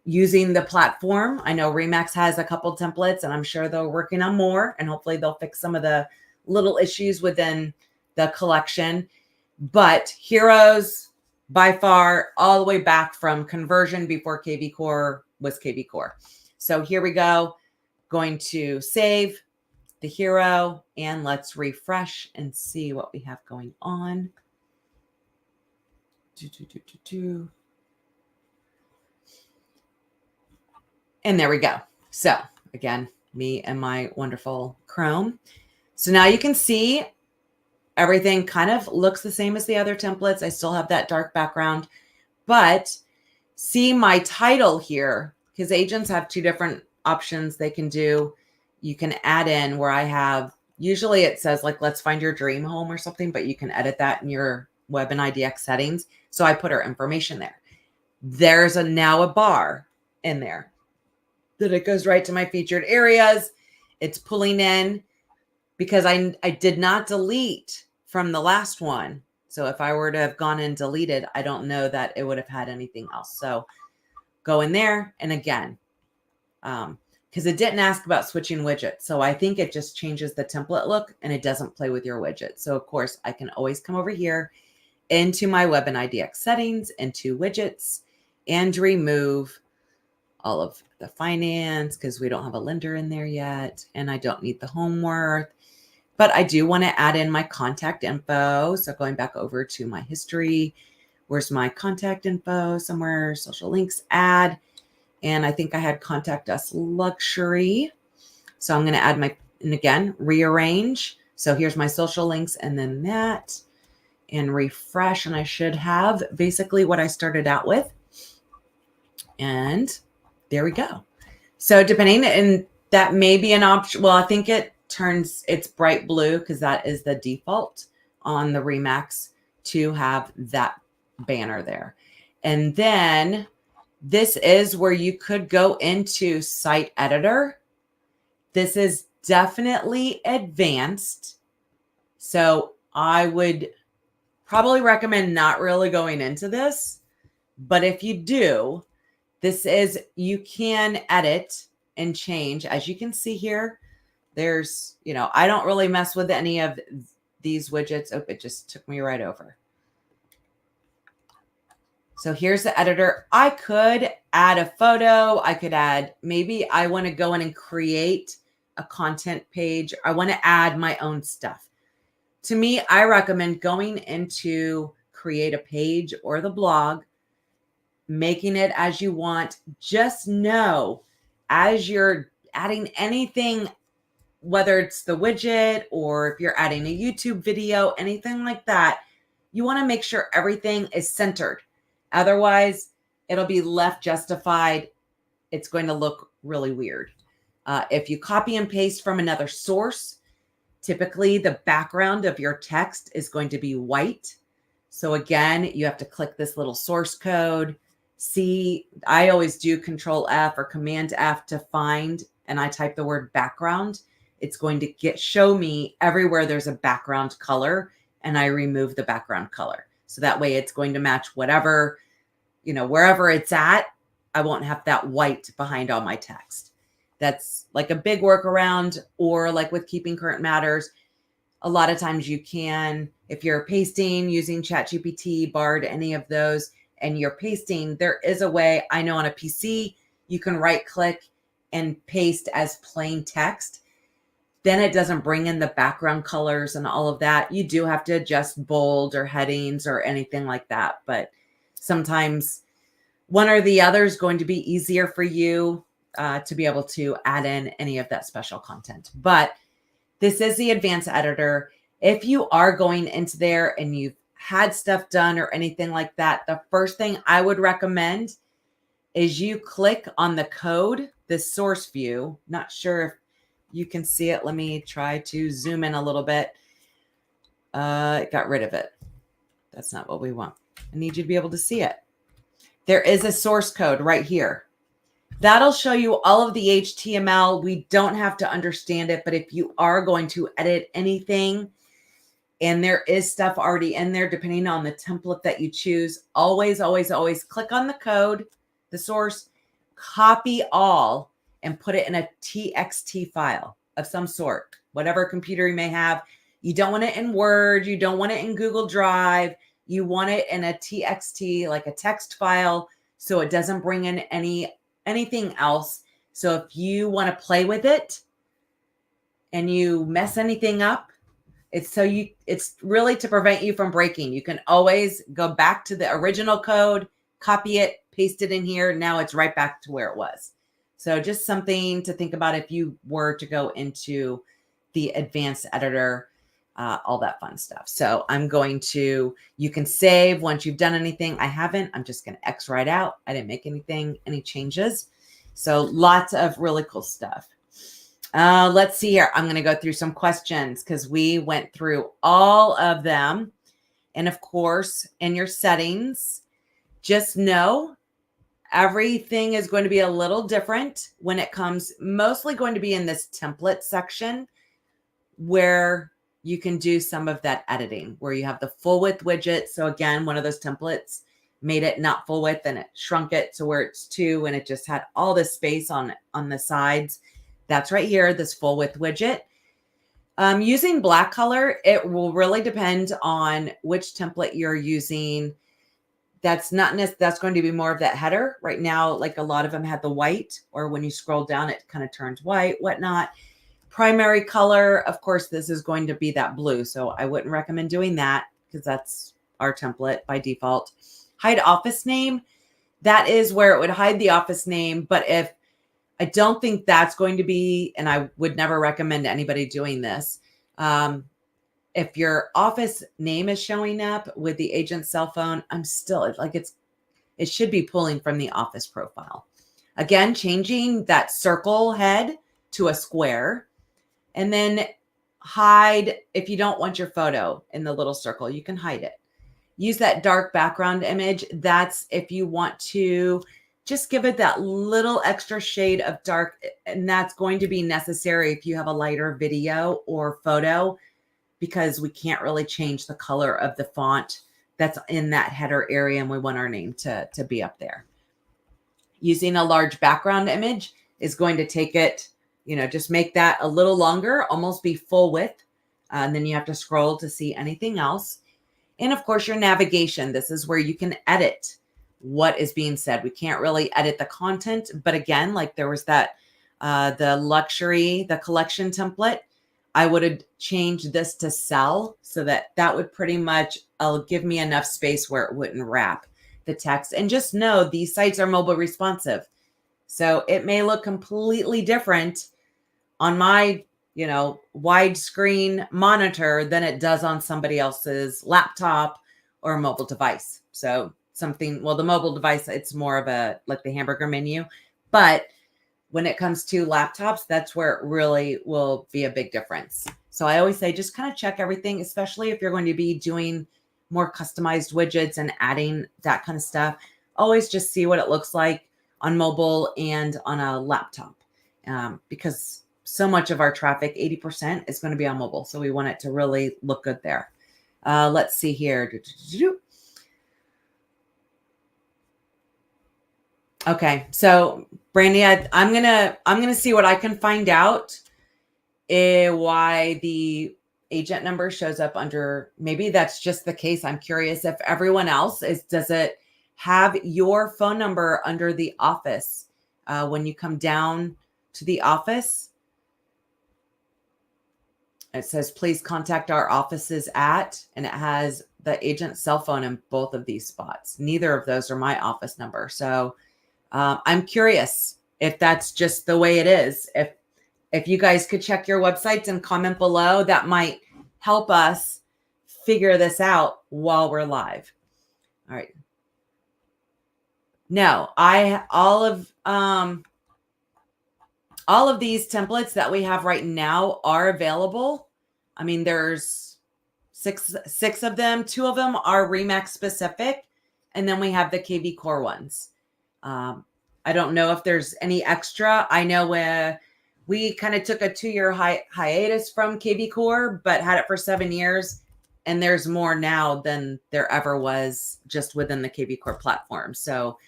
using the platform. I know Remax has a couple templates, and I'm sure they're working on more, and hopefully they'll fix some of the little issues within the collection. But heroes by far all the way back from conversion before kvCORE was kvCORE. So here we go. Going to save the hero, and let's refresh and see what we have going on. And there we go. So again, me and my wonderful Chrome. So now you can see everything kind of looks the same as the other templates. I still have that dark background, but see my title here, because agents have two different options they can do. You can add in where I have, usually it says like, let's find your dream home or something, but you can edit that in your web and IDX settings. So I put our information there. There's now a bar in there that it goes right to my featured areas. It's pulling in because I did not delete from the last one. So if I were to have gone and deleted, I don't know that it would have had anything else. So go in there. And again, because it didn't ask about switching widgets. So I think it just changes the template look and it doesn't play with your widget. So of course I can always come over here into my web and IDX settings, into widgets, and remove all of the finance because we don't have a lender in there yet. And I don't need the home worth, but I do want to add in my contact info. So going back over to my history, where's my contact info? Somewhere, social links, add. And I think I had contact us luxury. So I'm going to add and again, rearrange. So here's my social links and then that, and refresh. And I should have basically what I started out with. And there we go. So depending, and that may be an option. Well, I think it's bright blue because that is the default on the Remax to have that banner there. And then this is where you could go into site editor. This is definitely advanced. So I would probably recommend not really going into this, but if you do, you can edit and change. As you can see here, there's, I don't really mess with any of these widgets. Oh, it just took me right over. So here's the editor. I could add a photo. I could add, maybe I want to go in and create a content page. I want to add my own stuff. To me, I recommend going into create a page or the blog, making it as you want. Just know as you're adding anything, whether it's the widget or if you're adding a YouTube video, anything like that, you want to make sure everything is centered. Otherwise, it'll be left justified. It's going to look really weird. If you copy and paste from another source, typically the background of your text is going to be white. So again, you have to click this little source code. See, I always do Control F or Command F to find, and I type the word background. It's going to show me everywhere there's a background color, and I remove the background color. So that way it's going to match whatever, wherever it's at. I won't have that white behind all my text. That's like a big workaround. Or like with Keeping Current Matters, a lot of times you can, if you're pasting using ChatGPT, Bard, any of those, and you're pasting, there is a way. I know on a PC, you can right click and paste as plain text. Then it doesn't bring in the background colors and all of that. You do have to adjust bold or headings or anything like that. But sometimes one or the other is going to be easier for you to be able to add in any of that special content. But this is the advanced editor. If you are going into there and you've had stuff done or anything like that, the first thing I would recommend is you click on the code, the source view. Not sure if you can see it. Let me try to zoom in a little bit. It got rid of it. That's not what we want. I need you to be able to see it. There is a source code right here. That'll show you all of the HTML. We don't have to understand it, but if you are going to edit anything and there is stuff already in there, depending on the template that you choose, always, always, always click on the code, the source, copy all, and put it in a TXT file of some sort, whatever computer you may have. You don't want it in Word. You don't want it in Google Drive. You want it in a TXT, like a text file, so it doesn't bring in anything else. So if you want to play with it and you mess anything up, it's really to prevent you from breaking. You can always go back to the original code, copy it, paste it in here. Now it's right back to where it was. So just something to think about if you were to go into the advanced editor, all that fun stuff. So you can save once you've done anything. I haven't. I'm just going to X right out. I didn't make any changes. So lots of really cool stuff. Let's see here. I'm going to go through some questions because we went through all of them. And of course, in your settings, just know everything is going to be a little different when it comes, mostly going to be in this template section where you can do some of that editing, where you have the full width widget. So again, one of those templates made it not full width and it shrunk it to where it's 2 and it just had all this space on the sides. That's right here, this full width widget. Using black color, it will really depend on which template you're using. That's going to be more of that header. Right now, like a lot of them had the white, or when you scroll down, it kind of turns white, whatnot. Primary color, of course, this is going to be that blue. So I wouldn't recommend doing that because that's our template by default. Hide office name. That is where it would hide the office name. But I don't think that's going to be, and I would never recommend anybody doing this. If your office name is showing up with the agent's cell phone, it should be pulling from the office profile. Again, changing that circle head to a square, and then hide. If you don't want your photo in the little circle, you can hide it. Use that dark background image. That's if you want to just give it that little extra shade of dark, and that's going to be necessary if you have a lighter video or photo, because we can't really change the color of the font that's in that header area, and we want our name to be up there. Using a large background image is going to take it, just make that a little longer, almost be full width, and then you have to scroll to see anything else. And of course, your navigation. This is where you can edit what is being said. We can't really edit the content, but again, like there was that, the collection template, I would have changed this to sell so that would pretty much give me enough space where it wouldn't wrap the text. And just know these sites are mobile responsive. So it may look completely different on my, widescreen monitor than it does on somebody else's laptop or mobile device. So the mobile device, it's more of like the hamburger menu. But when it comes to laptops, that's where it really will be a big difference. So I always say, just kind of check everything, especially if you're going to be doing more customized widgets and adding that kind of stuff. Always just see what it looks like on mobile and on a laptop, because so much of our traffic, 80%, is going to be on mobile. So we want it to really look good there. Let's see here. Okay, so Brandy, I'm gonna see what I can find out why the agent number shows up under. Maybe that's just the case. I'm curious if everyone else does it have your phone number under the office when you come down to the office. It says, please contact our offices at, and it has the agent's cell phone in both of these spots. Neither of those are my office number. So I'm curious if that's just the way it is. If you guys could check your websites and comment below, that might help us figure this out while we're live. All right. No, all of these templates that we have right now are available. I mean, there's Six of them. 2 of them are Remax specific, and then we have the kvCORE ones. I don't know if there's any extra. I know we kind of took a 2-year hiatus from kvCORE, but had it for 7 years. And there's more now than there ever was just within the kvCORE platform. So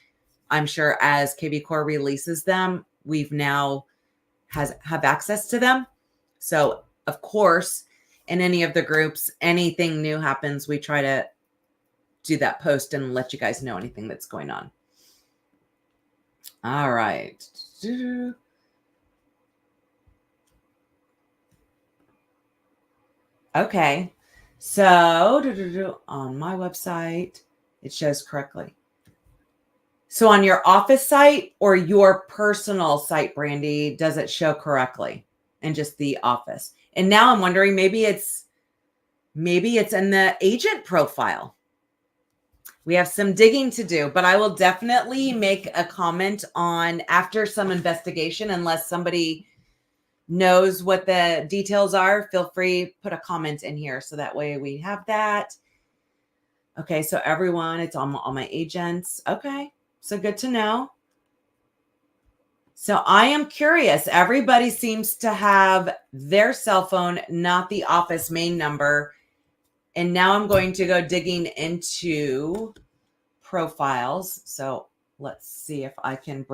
I'm sure as kvCORE releases them, we've now have access to them. So of course, in any of the groups, anything new happens, we try to do that post and let you guys know anything that's going on. All right. Okay. So on my website, it shows correctly. So on your office site or your personal site, Brandy, does it show correctly? And just the office. And now I'm wondering, maybe it's in the agent profile. We have some digging to do, but I will definitely make a comment on after some investigation, unless somebody knows what the details are. Feel free, put a comment in here so that way we have that. Okay, so everyone, it's on all my agents. Okay, so good to know. So I am curious. Everybody seems to have their cell phone, not the office main number. And now I'm going to go digging into profiles. So let's see if I can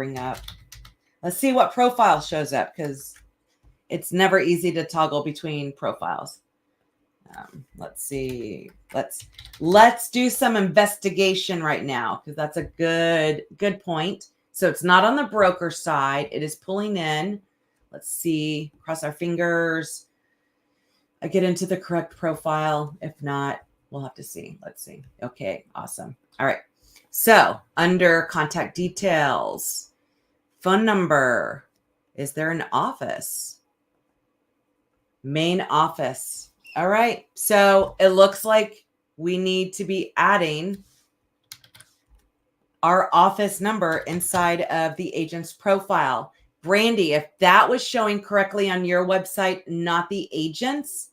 let's see what profile shows up, because it's never easy to toggle between profiles. Let's see. Let's do some investigation right now, because that's a good point. So it's not on the broker side. It is pulling in. Let's see. Cross our fingers. I get into the correct profile. If not, we'll have to see. Let's see. Okay, awesome. All right. So under contact details, phone number. Is there an office? Main office. All right. So it looks like we need to be adding our office number inside of the agent's profile. Brandy, if that was showing correctly on your website, not the agent's,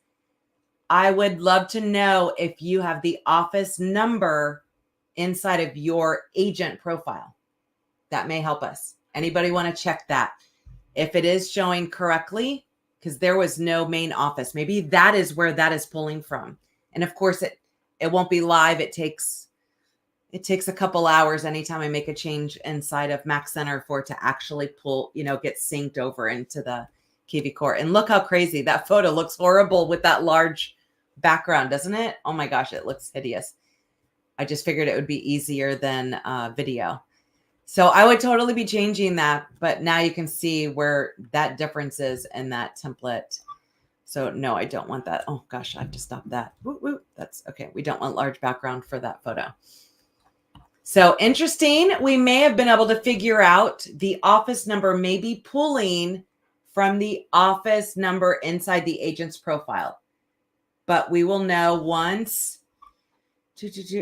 I would love to know if you have the office number inside of your agent profile. That may help us. Anybody want to check that? If it is showing correctly, because there was no main office, maybe that is where that is pulling from. And of course, it won't be live. It takes a couple hours anytime I make a change inside of Mac Center for it to actually pull, get synced over into the kvCORE. And look how crazy that photo looks. Horrible with that large background, doesn't it? Oh my gosh, it looks hideous. I just figured it would be easier than video. So I would totally be changing that, but now you can see where that difference is in that template. So no, I don't want that. Oh gosh, I have to stop that. Woo. That's okay. We don't want large background for that photo. So interesting. We may have been able to figure out the office number may be pulling from the office number inside the agent's profile. But we will know once.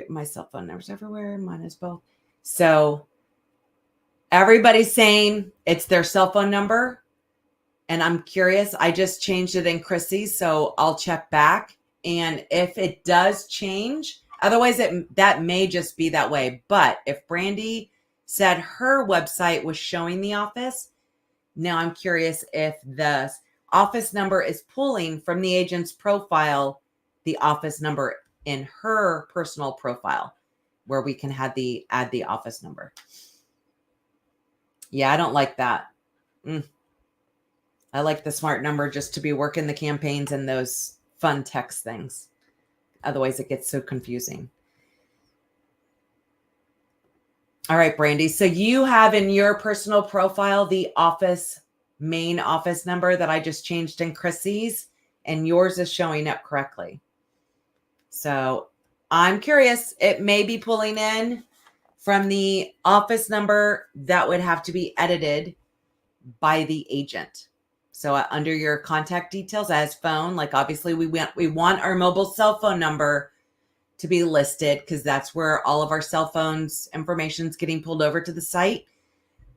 My cell phone number's everywhere. Mine is both. So everybody's saying it's their cell phone number. And I'm curious. I just changed it in Chrissy's, so I'll check back. And if it does change, otherwise that may just be that way. But if Brandy said her website was showing the office, now I'm curious if the office number is pulling from the agent's profile, the office number in her personal profile, where we can add the office number. Yeah, I don't like that. I like the smart number just to be working the campaigns and those fun text things. Otherwise, it gets so confusing. All right, Brandy. So you have in your personal profile the main office number that I just changed in Chrissy's, and yours is showing up correctly. So I'm curious. It may be pulling in from the office number that would have to be edited by the agent. So under your contact details as phone, like obviously we want our mobile cell phone number to be listed, because that's where all of our cell phones information is getting pulled over to the site.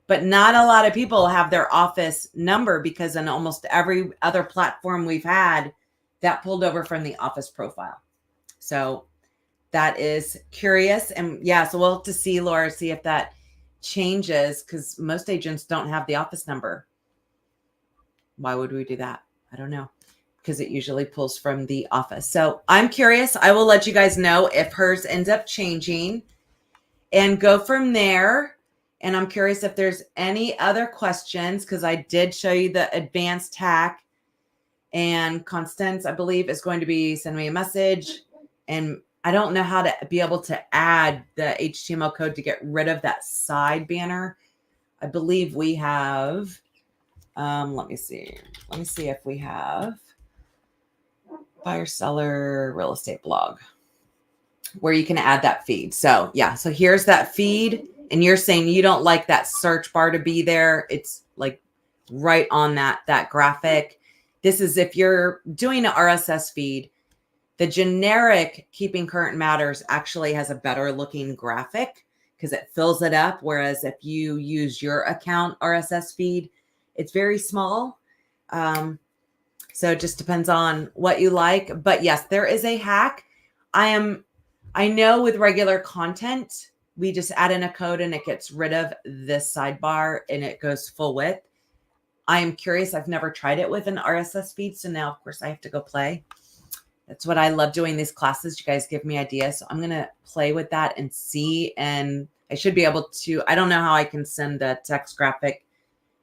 But not a lot of people have their office number, because in almost every other platform we've had, that pulled over from the office profile. So that is curious. And yeah, so we'll have to see, Laura, see if that changes, because most agents don't have the office number. Why would we do that? I don't know, because it usually pulls from the office. So I'm curious. I will let you guys know if hers ends up changing and go from there. And I'm curious if there's any other questions, because I did show you the advanced hack. And Constance, I believe, is going to be sending me a message. And I don't know how to be able to add the HTML code to get rid of that side banner. I believe we have, let me see. Let me see if we have buyer seller real estate blog where you can add that feed. So yeah, so here's that feed. And you're saying you don't like that search bar to be there. It's like right on that graphic. This is if you're doing an RSS feed. The generic Keeping Current Matters actually has a better looking graphic because it fills it up. Whereas if you use your account RSS feed, it's very small. So it just depends on what you like. But yes, there is a hack. I know with regular content, we just add in a code and it gets rid of this sidebar and it goes full width. I am curious. I've never tried it with an RSS feed. So now, of course, I have to go play. That's what I love doing these classes. You guys give me ideas. So I'm going to play with that and see. And I should be able to, I don't know how I can send a text graphic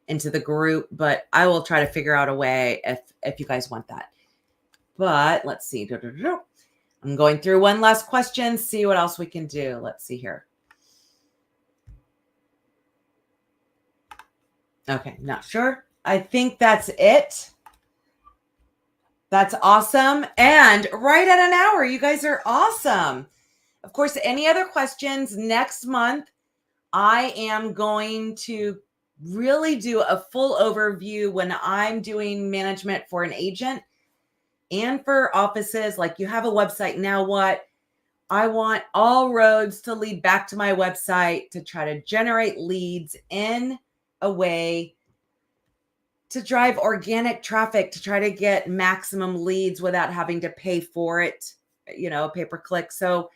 into the group, but I will try to figure out a way if you guys want that. But let's see. I'm going through one last question, see what else we can do. Let's see here. Okay, not sure. I think that's it. That's awesome. And right at an hour, you guys are awesome. Of course, any other questions next month, I am going to really do a full overview when I'm doing management for an agent and for offices. Like you have a website, now what? I want all roads to lead back to my website to try to generate leads in a way to drive organic traffic, to try to get maximum leads without having to pay for it, pay-per-click. So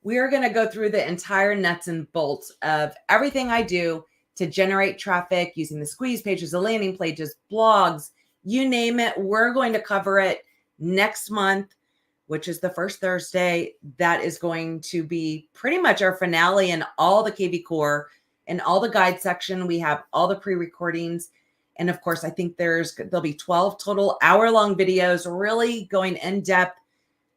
we're going to go through the entire nuts and bolts of everything I do to generate traffic using the squeeze pages, the landing pages, blogs, you name it. We're going to cover it next month, which is the first Thursday. That is going to be pretty much our finale in all the kvCORE and all the guide section. We have all the pre-recordings. And of course, I think there'll be 12 total hour-long videos, really going in depth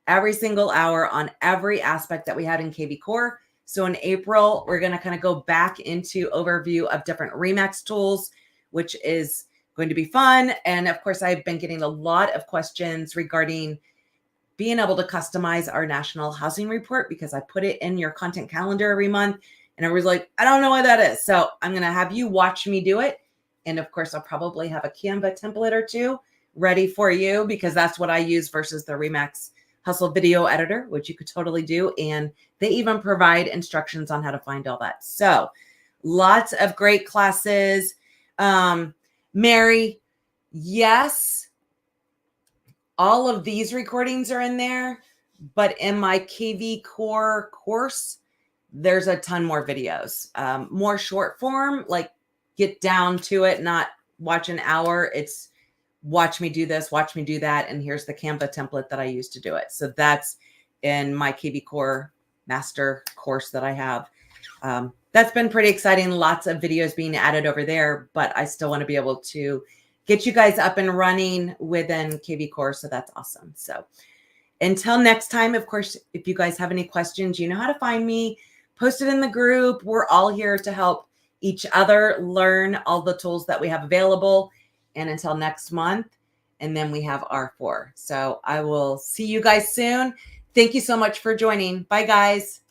every single hour on every aspect that we had in kvCORE. So in April, we're going to kind of go back into overview of different Remax tools, which is going to be fun. And of course, I've been getting a lot of questions regarding being able to customize our national housing report, because I put it in your content calendar every month. And I was like, I don't know what that is. So I'm going to have you watch me do it. And of course, I'll probably have a Canva template or two ready for you, because that's what I use versus the Remax Hustle video editor, which you could totally do. And they even provide instructions on how to find all that. So lots of great classes. Mary, yes, all of these recordings are in there, but in my kvCORE course, there's a ton more videos, more short form, like get down to it, not watch an hour. It's watch me do this, watch me do that. And here's the Canva template that I use to do it. So that's in my kvCORE master course that I have. That's been pretty exciting. Lots of videos being added over there, but I still want to be able to get you guys up and running within kvCORE. So that's awesome. So until next time, of course, if you guys have any questions, you know how to find me. Post it in the group. We're all here to help each other learn all the tools that we have available. And until next month, and then we have R4. So I will see you guys soon. Thank you so much for joining. Bye, guys.